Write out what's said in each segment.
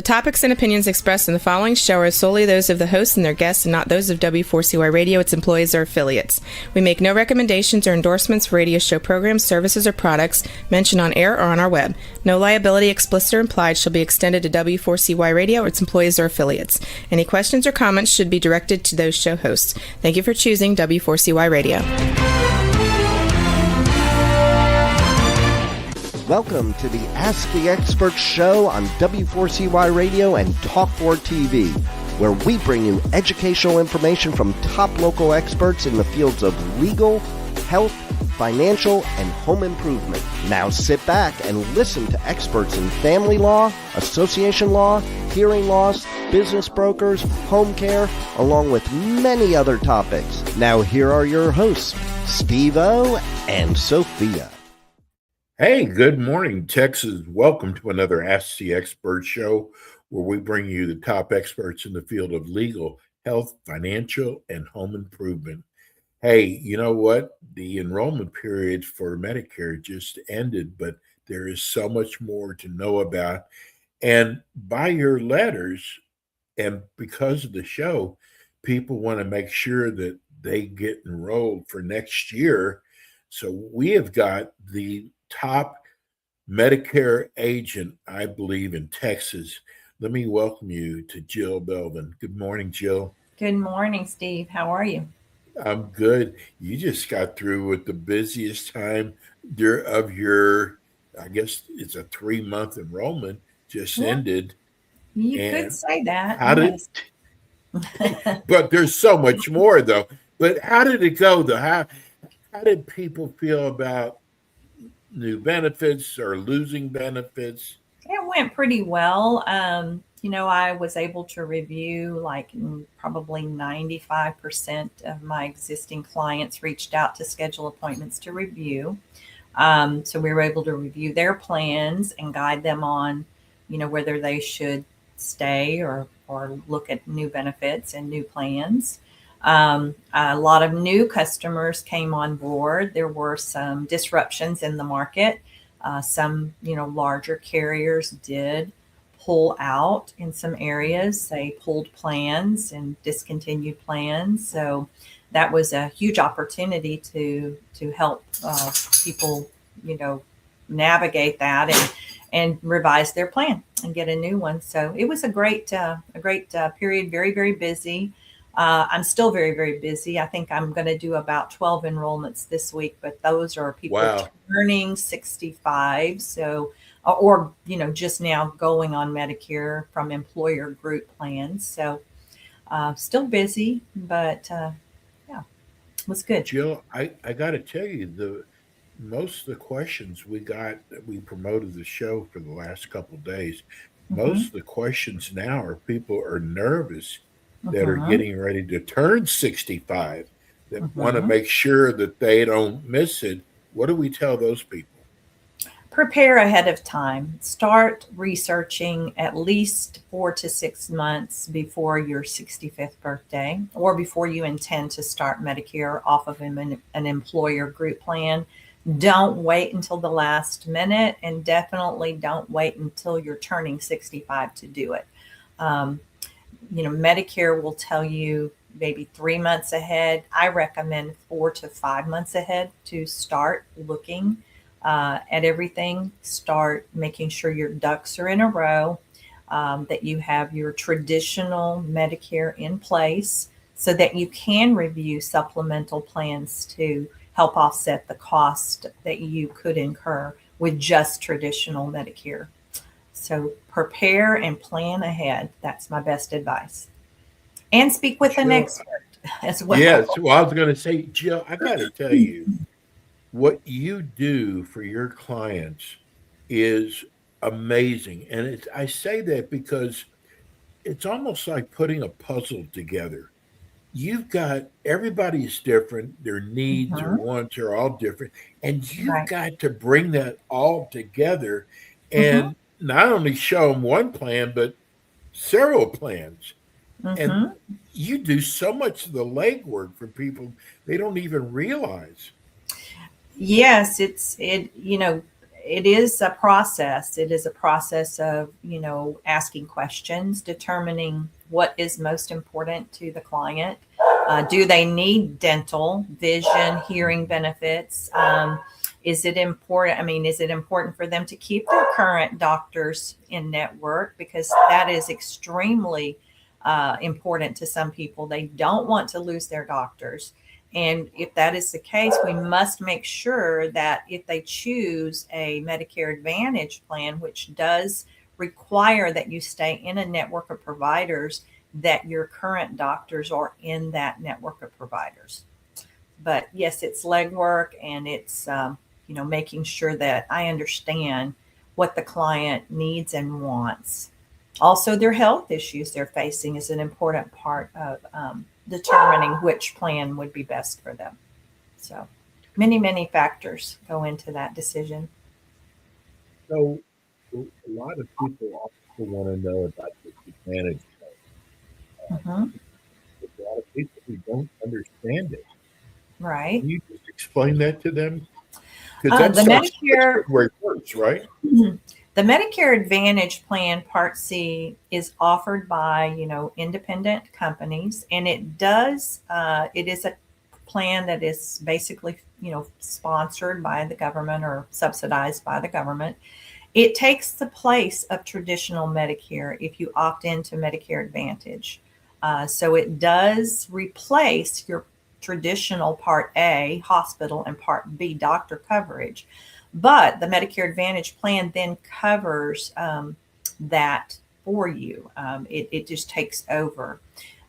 topics and opinions expressed in the following show are solely those of the hosts and their guests and not those of W4CY Radio, its employees, or affiliates. We make no recommendations or endorsements for radio show programs, services, or products mentioned on air or on our web. No liability, explicit or implied, shall be extended to W4CY Radio or its employees or affiliates. Any questions or comments should be directed to those show hosts. Thank you for choosing W4CY Radio. Welcome to the Ask the Expert show on W4CY Radio and Talk4 TV, where we bring you educational information from top local experts in the fields of legal, health, financial, and home improvement. Now sit back and listen to experts in family law, association law, hearing loss, business brokers, home care, along with many other topics. Now here are your hosts, Steve-O and Sophia. Hey, good morning, Texas. Welcome to another Ask the Expert show where we bring you the top experts in the field of legal, health, financial, and home improvement. Hey, you know what? The enrollment period for Medicare just ended, but there is so much more to know about. And by your letters, and because of the show, people want to make sure that they get enrolled for next year. So we have got the top Medicare agent, I believe, in Texas. Let me welcome you to Jill Belvin. Good morning, Jill. Good morning, Steve. How are you? I'm good. You just got through with the busiest time of your, I guess it's a 3-month enrollment just ended. You could say that. But there's so much more, though. But how did it go, though? How did people feel about new benefits or losing benefits? It went pretty well. I was able to review probably 95% of my existing clients reached out to schedule appointments to review. So we were able to review their plans and guide them on, whether they should stay or look at new benefits and new plans. A lot of new customers came on board. There were some disruptions in the market. Some, larger carriers did pull out in some areas. They pulled plans and discontinued plans. So that was a huge opportunity to help people, navigate that and revise their plan and get a new one. So it was a great period. Very, very busy. I'm still very, very busy. I think I'm going to do about 12 enrollments this week, but those are people turning 65. So, or, just now going on Medicare from employer group plans. So still busy, but it was good. Jill, I got to tell you, most of the questions we promoted the show for the last couple of days. Most of the questions now are people are nervous that are getting ready to turn 65, that want to make sure that they don't miss it. What do we tell those people? Prepare ahead of time. Start researching at least 4 to 6 months before your 65th birthday or before you intend to start Medicare off of an employer group plan. Don't wait until the last minute, and definitely don't wait until you're turning 65 to do it. Medicare will tell you maybe 3 months ahead. I recommend 4 to 5 months ahead to start looking at everything. Start making sure your ducks are in a row, that you have your traditional Medicare in place so that you can review supplemental plans to help offset the cost that you could incur with just traditional Medicare. So prepare and plan ahead. That's my best advice. And speak with an expert as well. Yes. Well, I was going to say, Jill, I got to tell you, what you do for your clients is amazing. And I say that because it's almost like putting a puzzle together. You've got, everybody's different. Their needs or wants are all different. And you've got to bring that all together and not only show them one plan, but several plans. And you do so much of the legwork for people they don't even realize. Yes, it is a process. It is a process of, asking questions, determining what is most important to the client. Do they need dental, vision, hearing benefits? Is it important? Is it important for them to keep their current doctors in network? Because that is extremely important to some people. They don't want to lose their doctors. And if that is the case, we must make sure that if they choose a Medicare Advantage plan, which does require that you stay in a network of providers, that your current doctors are in that network of providers. But yes, it's legwork, and it's, making sure that I understand what the client needs and wants. Also, their health issues they're facing is an important part of determining which plan would be best for them. So many, many factors go into that decision. So a lot of people also want to know about this advantage. Mhm. A lot of people who don't understand it. Right. Can you just explain that to them? Because that The starts Medicare where it works, right? The Medicare Advantage plan Part C is offered by, independent companies, and it is a plan that is basically, sponsored by the government or subsidized by the government. It takes the place of traditional Medicare if you opt into Medicare Advantage. So it does replace your traditional Part A hospital and Part B doctor coverage. But the Medicare Advantage plan then covers that for you. It just takes over.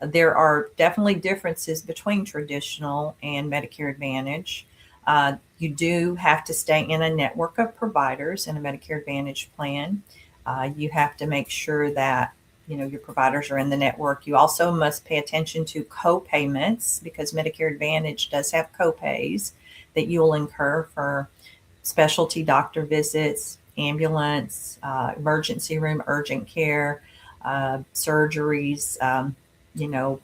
There are definitely differences between traditional and Medicare Advantage. You do have to stay in a network of providers in a Medicare Advantage plan. You have to make sure that your providers are in the network. You also must pay attention to co-payments, because Medicare Advantage does have co-pays that you'll incur for specialty doctor visits, ambulance, emergency room, urgent care, surgeries,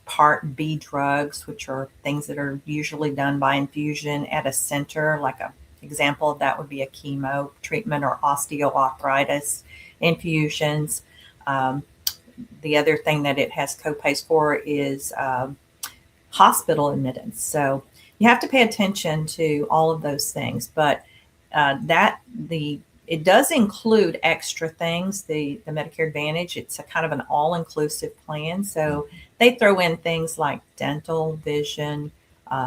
Part B drugs, which are things that are usually done by infusion at a center. Like a example of that would be a chemo treatment or osteoarthritis infusions. The other thing that it has copays for is hospital admittance. So you have to pay attention to all of those things, but it does include extra things. The Medicare Advantage, it's a kind of an all-inclusive plan. So they throw in things like dental, vision,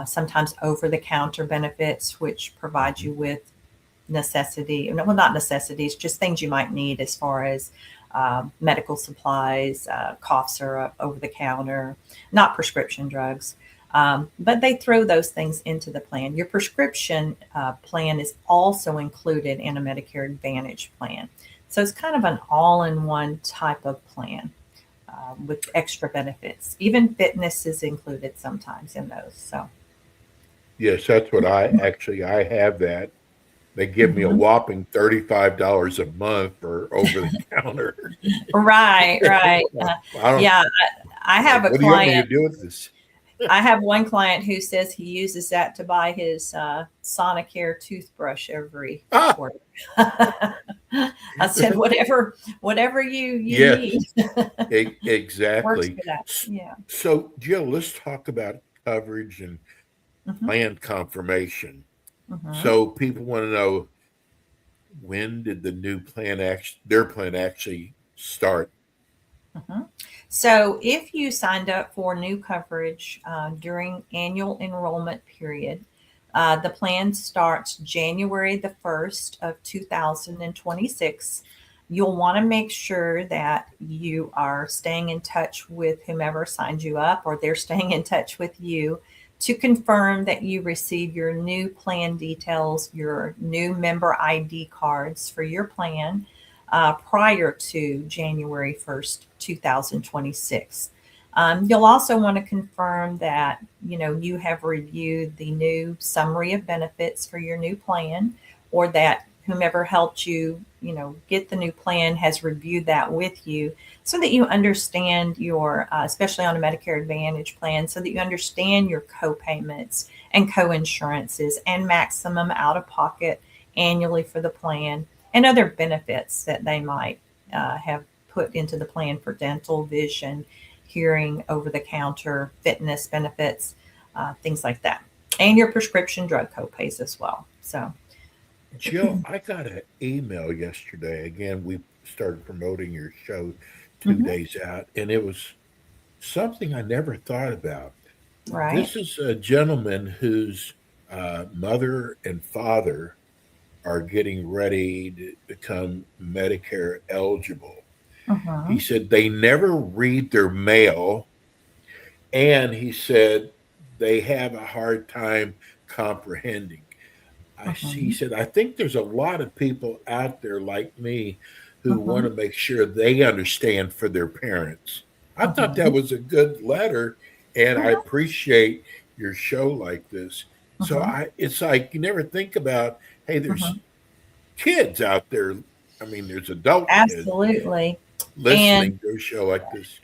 sometimes over-the-counter benefits, which provide you with not necessities, just things you might need as far as medical supplies, cough syrup, over-the-counter, not prescription drugs. But they throw those things into the plan. Your prescription plan is also included in a Medicare Advantage plan. So it's kind of an all-in-one type of plan with extra benefits. Even fitness is included sometimes in those. So yes, that's what I have that. They give me a whopping $35 a month for over the counter. Right. I have a what do you want me to client. do with this? I have one client who says he uses that to buy his Sonicare toothbrush every quarter. I said, whatever you need. Exactly. Works for that. Yeah. So, Jill, let's talk about coverage and plan confirmation. So people want to know, when did the new plan their plan actually start? So if you signed up for new coverage during annual enrollment period, the plan starts January the 1st of 2026. You'll want to make sure that you are staying in touch with whomever signed you up, or they're staying in touch with you to confirm that you receive your new plan details, your new member ID cards for your plan prior to January 1st, 2026. You'll also want to confirm that, you have reviewed the new summary of benefits for your new plan, or that whomever helped you, get the new plan has reviewed that with you, so that you understand your, especially on a Medicare Advantage plan, so that you understand your co-payments and co-insurances and maximum out-of-pocket annually for the plan. and other benefits that they might have put into the plan for dental, vision, hearing, over-the-counter, fitness benefits, things like that, and your prescription drug copays as well. So, Jill, I got an email yesterday. Again, we started promoting your show two mhm, days out, and it was something I never thought about. right. This is a gentleman whose mother and father are getting ready to become Medicare eligible. He Mhm, said they never read their mail, and he said they have a hard time comprehending. He mhm, said, I think there's a lot of people out there like me who want mhm, to make sure they understand for their parents. I thought that mhm, was a good letter, and I mhm, appreciate your show like this. So mhm, it's like you never think about, hey, mhm. there's kids out there. I mean, there's adult kids Absolutely. And listening to a show like this.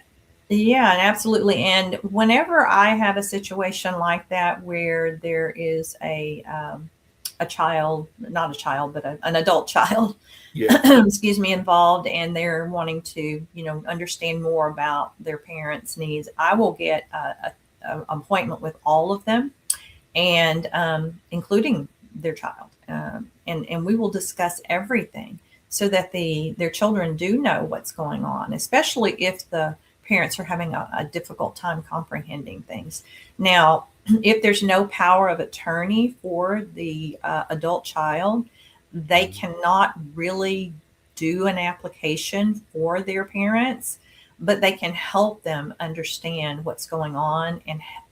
yeah, and absolutely. And whenever I have a situation like that where there is a child, not a child, but an adult child, Yeah, excuse me, involved, and they're wanting to, understand more about their parents' needs, I will get a appointment with all of them, and including their child, and we will discuss everything so that their children do know what's going on, especially if the parents are having a difficult time comprehending things. Now, if there's no power of attorney for the adult child, they mhm, cannot really do an application for their parents, but they can help them understand what's going on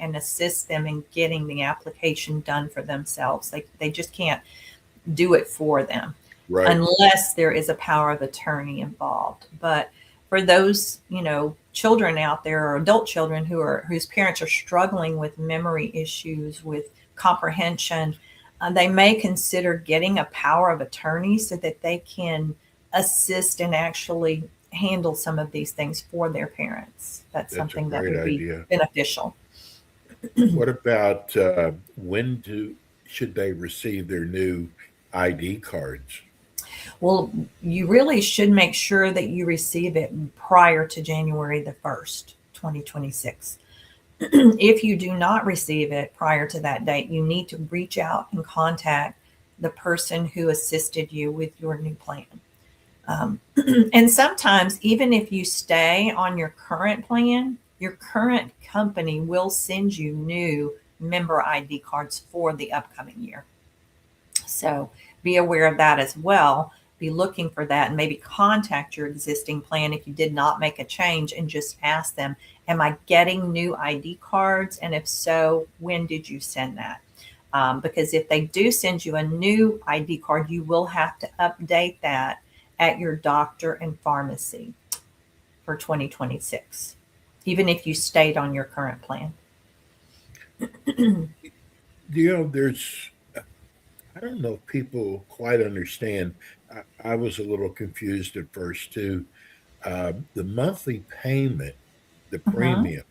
and assist them in getting the application done for themselves. They just can't do it for them right. unless there is a power of attorney involved. But for those, children out there, or adult children whose parents are struggling with memory issues, with comprehension, they may consider getting a power of attorney so that they can assist and actually handle some of these things for their parents. That's That's a something that great would be idea. beneficial. What about when should they receive their new ID cards? Well, you really should make sure that you receive it prior to January the 1st, 2026. If you do not receive it prior to that date, you need to reach out and contact the person who assisted you with your new plan. Um, and sometimes, even if you stay on your current plan, your current company will send you new member ID cards for the upcoming year. So be aware of that as well. Be looking for that, and maybe contact your existing plan if you did not make a change and just ask them, am I getting new ID cards? And if so, when did you send that? Because if they do send you a new ID card, you will have to update that at your doctor and pharmacy for 2026, even if you stayed on your current plan. There's, I don't know if people quite understand. I was a little confused at first too. The monthly payment, the Mhm, premium,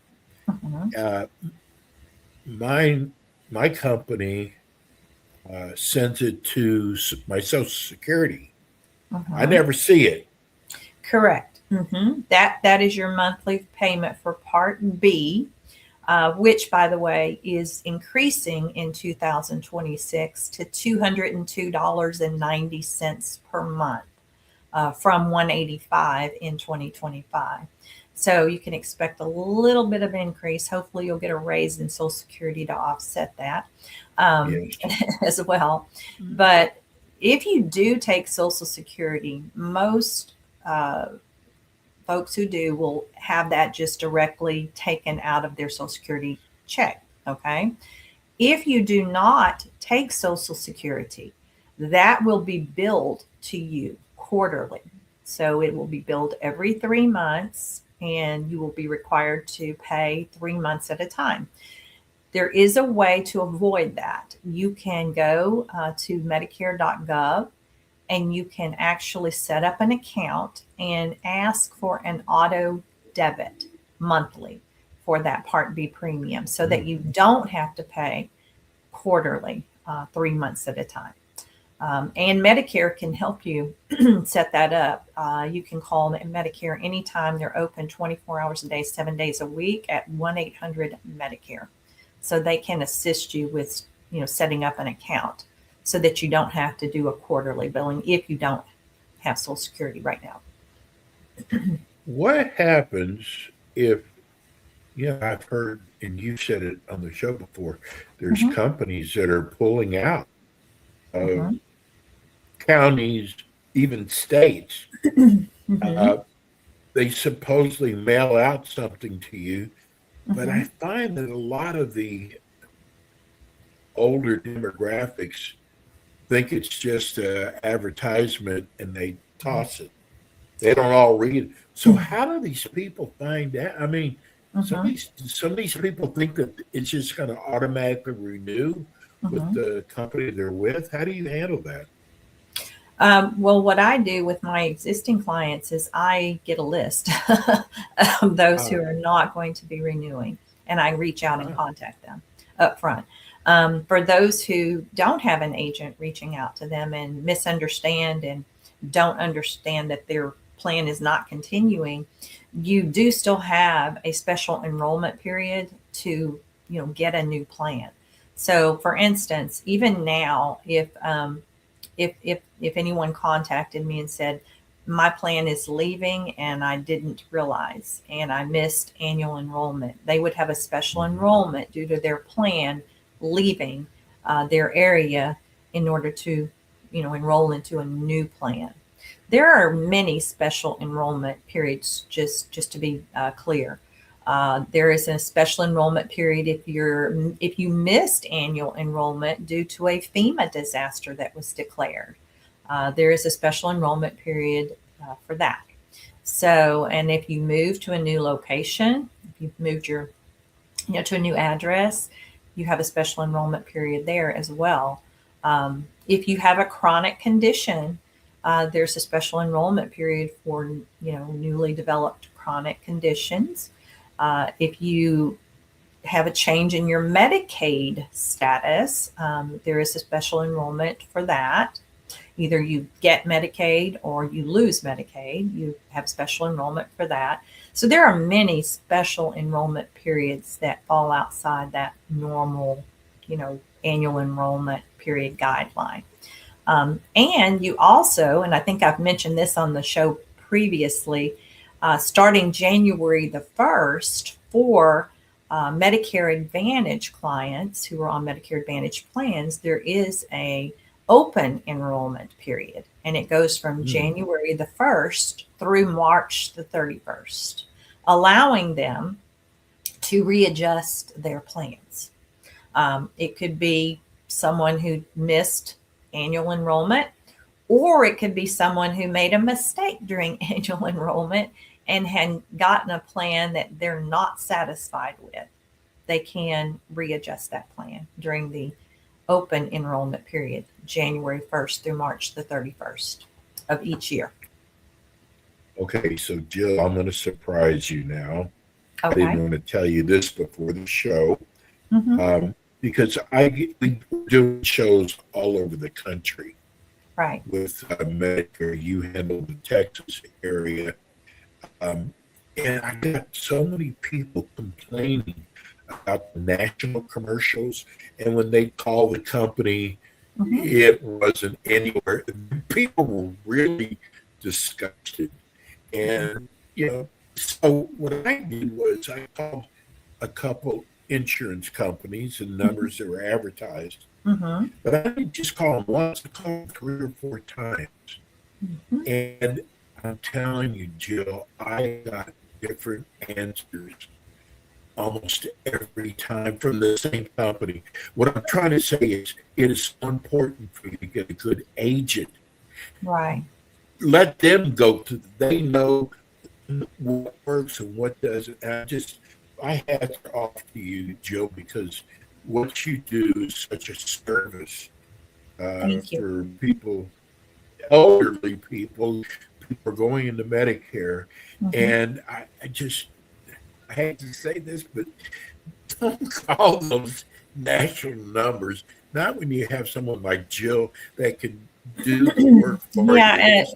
mhm, uh, my my company sends it to my Social Security. I mhm. never see it. Correct. That is your monthly payment for Part B, which, by the way, is increasing in 2026 to $202.90 per month, from 185 in 2025. So you can expect a little bit of increase. Hopefully, you'll get a raise in Social Security to offset that, um, Yes. as well. But if you do take Social Security, most uh, folks who do will have that just directly taken out of their Social Security check. Okay. If you do not take Social Security, that will be billed to you quarterly. So it will be billed every 3 months, and you will be required to pay 3 months at a time. There is a way to avoid that. You can go to Medicare.gov, and you can actually set up an account and ask for an auto debit monthly for that Part B premium so that Mm. you don't have to pay quarterly, 3 months at a time. And Medicare can help you set that up. You can call Medicare anytime. They're open 24 hours a day, 7 days a week at 1-800-MEDICARE. So they can assist you with, setting up an account so that you don't have to do a quarterly billing if you don't have Social Security right now. What happens if, I've heard, and you said it on the show before, there's companies that are pulling out of counties, even states. They supposedly mail out something to you, but I find that a lot of the older demographics think it's just an advertisement and they toss it. They don't all read it. So how do these people find out? I mean, some of these people think that it's just going to automatically renew with the company they're with. How do you handle that? Well, what I do with my existing clients is I get a list of those who are not going to be renewing, and I reach out and contact them up front. For those who don't have an agent reaching out to them and misunderstand and don't understand that their plan is not continuing, you do still have a special enrollment period to, get a new plan. So for instance, even now, if anyone contacted me and said, my plan is leaving and I didn't realize and I missed annual enrollment, they would have a special enrollment due to their plan leaving their area in order to, enroll into a new plan. There are many special enrollment periods, just to be clear. There is a special enrollment period if you missed annual enrollment due to a FEMA disaster that was declared. There is a special enrollment period for that. So, and if you move to a new location, if you've moved to a new address, you have a special enrollment period there as well. If you have a chronic condition, there's a special enrollment period for, newly developed chronic conditions. If you have a change in your Medicaid status, there is a special enrollment for that. Either you get Medicaid or you lose Medicaid, you have special enrollment for that. So there are many special enrollment periods that fall outside that normal, annual enrollment period guideline. And you also, and I think I've mentioned this on the show previously, starting January the 1st for Medicare Advantage clients who are on Medicare Advantage plans, there is a open enrollment period, and it goes from January the 1st through March the 31st, allowing them to readjust their plans. It could be someone who missed annual enrollment, or it could be someone who made a mistake during annual enrollment and had gotten a plan that they're not satisfied with. They can readjust that plan during the open enrollment period, January 1st through March the 31st of each year. Okay, so Jill, I'm going to surprise you now. Okay. I didn't want to tell you this before the show, because we do shows all over the country. Right. With Medicare, you handle the Texas area, and I got so many people complaining about the national commercials, and when they call the company, it wasn't anywhere. People were really disgusted, and so what I did was I called a couple insurance companies and numbers that were advertised, but I didn't just call them once. I called them 3 or 4 times, and I'm telling you, Jill, I got different answers almost every time from the same company. What I'm trying to say is it is so important for you to get a good agent. Right. Let them go to, they know what works and what doesn't. And I hats off to you, Jill, because what you do is such a service for people, elderly people are going into Medicare. And I hate to say this, but don't call those national numbers. not when you have someone like Jill that can do the work for Yeah, you.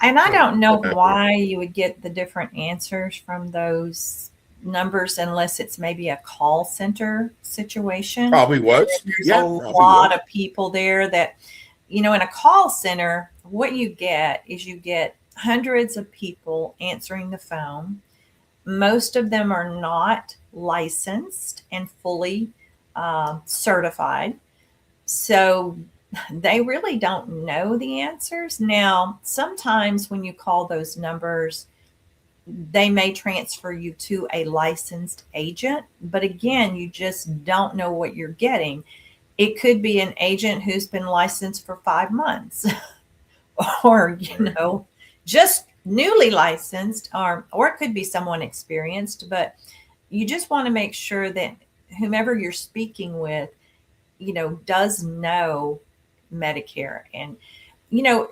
and I don't know why you would get the different answers from those numbers unless it's maybe a call center situation. Probably was. There's a lot of people there that, in a call center, what you get is you get hundreds of people answering the phone. Most of them are not licensed and fully certified. So they really don't know the answers. Now, sometimes when you call those numbers, they may transfer you to a licensed agent, but again, you just don't know what you're getting. It could be an agent who's been licensed for 5 months or, just newly licensed, or it could be someone experienced, but you just want to make sure that whomever you're speaking with, does know Medicare. And no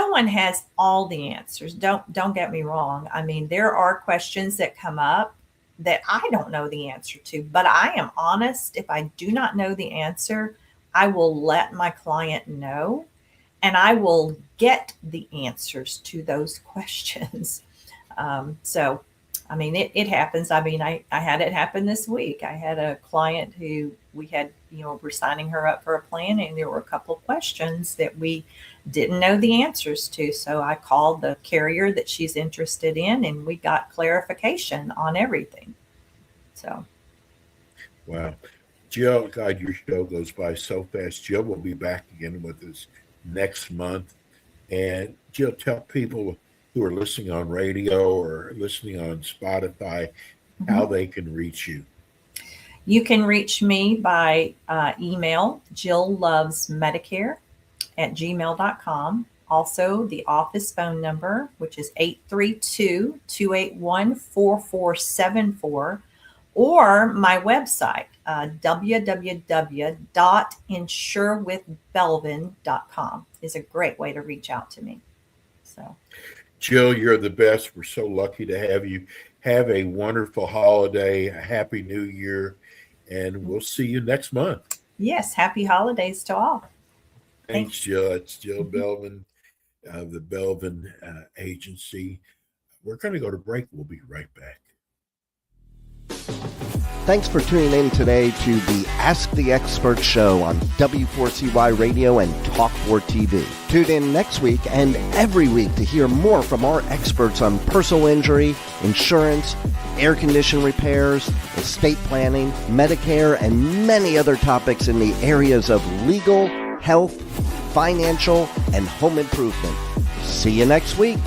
one has all the answers. Don't get me wrong. I mean, there are questions that come up that I don't know the answer to, but I am honest. If I do not know the answer, I will let my client know, and I will get the answers to those questions. So, I mean, it happens. I mean, I had it happen this week. I had a client who we had, we're signing her up for a plan, and there were a couple of questions that we didn't know the answers to. So I called the carrier that she's interested in, and we got clarification on everything. So. Wow. Jill, God, your show goes by so fast. Jill will be back again with us next month. And Jill, tell people who are listening on radio or listening on Spotify how they can reach you. You can reach me by email, jilllovesmedicare@gmail.com. Also, the office phone number, which is 832-281-4474, or my website, www.insurewithbelvin.com is a great way to reach out to me. So, Jill, you're the best. We're so lucky to have you. Have a wonderful holiday, a happy new year, and we'll see you next month. Yes, happy holidays to all. Thanks, Jill. It's Jill Belvin of the Belvin Agency. We're going to go to break. We'll be right back. Thanks for tuning in today to the Ask the Expert show on W4CY Radio and Talk 4 TV. Tune in next week and every week to hear more from our experts on personal injury, insurance, air condition repairs, estate planning, Medicare, and many other topics in the areas of legal, health, financial, and home improvement. See you next week.